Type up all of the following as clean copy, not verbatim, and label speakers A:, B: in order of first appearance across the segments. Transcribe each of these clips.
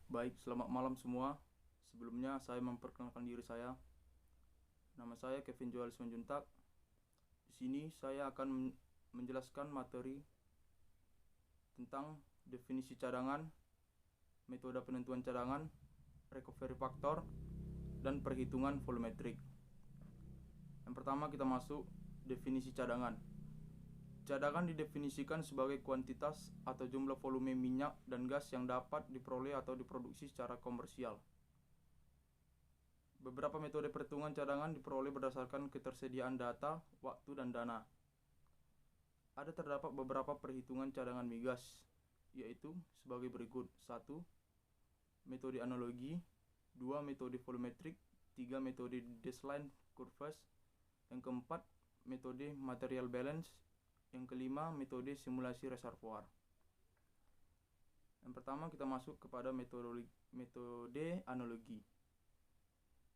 A: Baik, selamat malam semua. Sebelumnya saya memperkenalkan diri saya. Nama saya Kevin Joel Simanjuntak. Di sini saya akan menjelaskan materi tentang definisi cadangan, metode penentuan cadangan, recovery factor, dan perhitungan volumetrik. Yang pertama kita masuk definisi cadangan. Cadangan didefinisikan sebagai kuantitas atau jumlah volume minyak dan gas yang dapat diperoleh atau diproduksi secara komersial. Beberapa metode perhitungan cadangan diperoleh berdasarkan ketersediaan data, waktu, dan dana. Ada terdapat beberapa perhitungan cadangan migas, yaitu sebagai berikut. 1. Metode analogi. 2. Metode volumetrik. 3. Metode Desline curves. Yang keempat, metode material balance. Yang kelima, metode simulasi reservoir. Yang pertama kita masuk kepada metode analogi.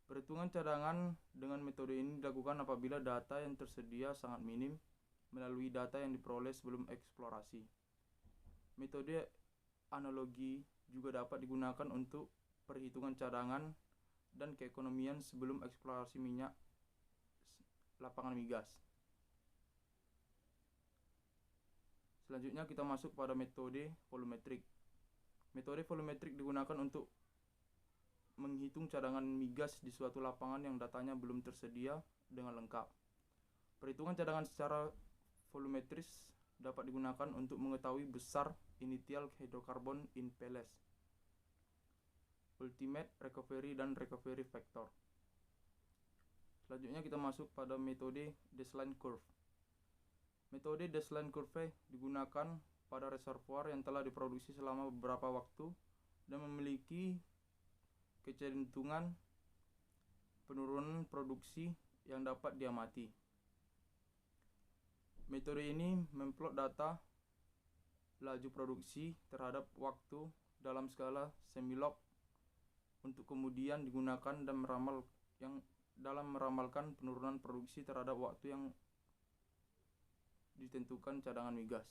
A: Perhitungan cadangan dengan metode ini dilakukan apabila data yang tersedia sangat minim melalui data yang diperoleh sebelum eksplorasi. Metode analogi juga dapat digunakan untuk perhitungan cadangan dan keekonomian sebelum eksplorasi minyak lapangan migas. Selanjutnya kita masuk pada metode volumetrik. Metode volumetrik digunakan untuk menghitung cadangan migas di suatu lapangan yang datanya belum tersedia dengan lengkap. Perhitungan cadangan secara volumetris dapat digunakan untuk mengetahui besar initial hydrocarbon in pellet, ultimate recovery, dan recovery factor. Selanjutnya kita masuk pada metode Desline curve. Metode Desline curve digunakan pada reservoir yang telah diproduksi selama beberapa waktu dan memiliki kecenderungan penurunan produksi yang dapat diamati. Metode ini memplot data laju produksi terhadap waktu dalam skala semi-log untuk kemudian digunakan dalam meramalkan penurunan produksi terhadap waktu yang ditentukan cadangan migas.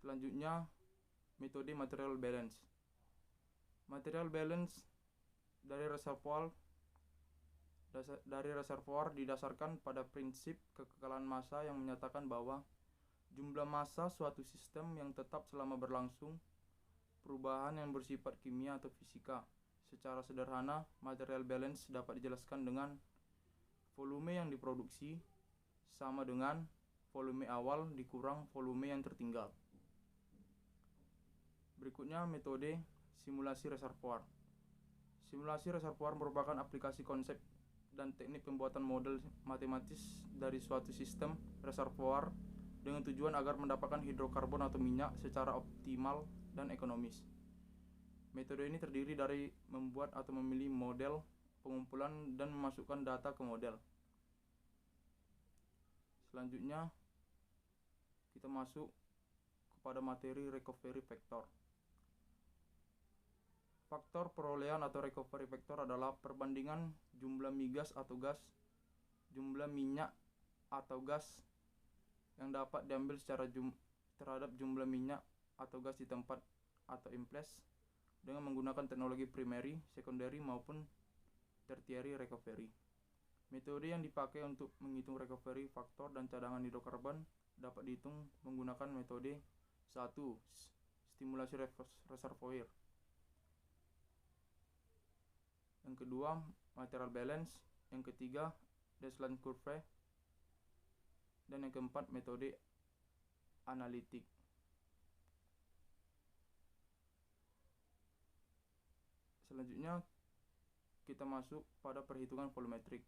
A: Selanjutnya, metode material balance. Material balance dari reservoir didasarkan pada prinsip kekekalan massa yang menyatakan bahwa jumlah massa suatu sistem yang tetap selama berlangsung perubahan yang bersifat kimia atau fisika. Secara sederhana, material balance dapat dijelaskan dengan volume yang diproduksi sama dengan volume awal dikurang volume yang tertinggal. Berikutnya metode simulasi reservoir. Simulasi reservoir merupakan aplikasi konsep dan teknik pembuatan model matematis dari suatu sistem reservoir dengan tujuan agar mendapatkan hidrokarbon atau minyak secara optimal dan ekonomis. Metode ini terdiri dari membuat atau memilih model, pengumpulan, dan memasukkan data ke model. Selanjutnya kita masuk kepada materi recovery factor. Faktor perolehan atau recovery factor adalah perbandingan jumlah migas atau gas, jumlah minyak atau gas yang dapat diambil terhadap jumlah minyak atau gas di tempat atau in place dengan menggunakan teknologi primary, secondary, maupun tertiary recovery. Metode yang dipakai untuk menghitung recovery factor dan cadangan hidrokarbon dapat dihitung menggunakan metode 1. Stimulasi reservoir. Yang kedua, material balance. Yang ketiga, Desline curve. Dan yang keempat, metode analitik. Selanjutnya kita masuk pada perhitungan volumetrik.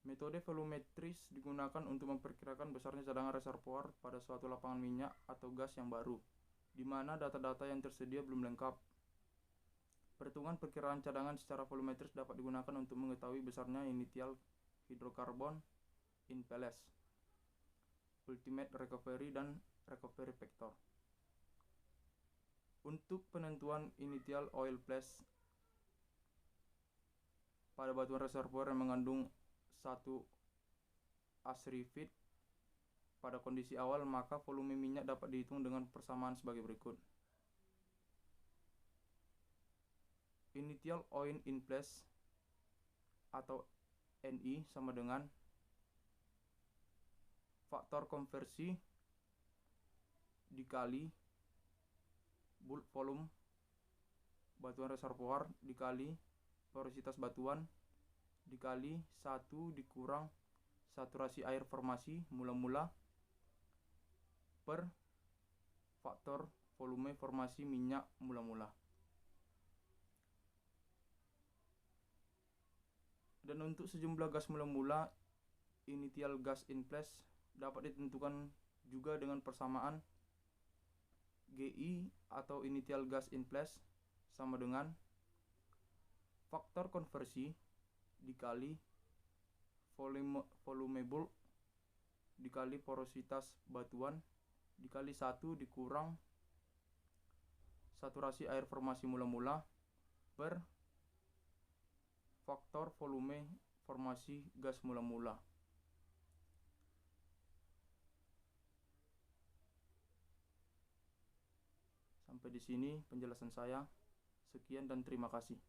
A: Metode volumetris digunakan untuk memperkirakan besarnya cadangan reservoir pada suatu lapangan minyak atau gas yang baru, di mana data-data yang tersedia belum lengkap. Perhitungan perkiraan cadangan secara volumetris dapat digunakan untuk mengetahui besarnya initial hydrocarbon in pellet, ultimate recovery, dan recovery factor. Untuk penentuan initial oil place pada batuan reservoir yang mengandung 1 asrifit pada kondisi awal, maka volume minyak dapat dihitung dengan persamaan sebagai berikut. initial oil in place atau NI sama dengan faktor konversi dikali bulk volume batuan reservoir dikali porositas batuan dikali 1 dikurang saturasi air formasi mula-mula per faktor volume formasi minyak mula-mula. Dan untuk sejumlah gas mula-mula initial gas in place dapat ditentukan juga dengan persamaan GI atau initial gas in place sama dengan faktor konversi dikali volume bulk dikali porositas batuan dikali 1 dikurang saturasi air formasi mula-mula per faktor volume formasi gas mula-mula. Sampai di sini penjelasan saya. Sekian dan terima kasih.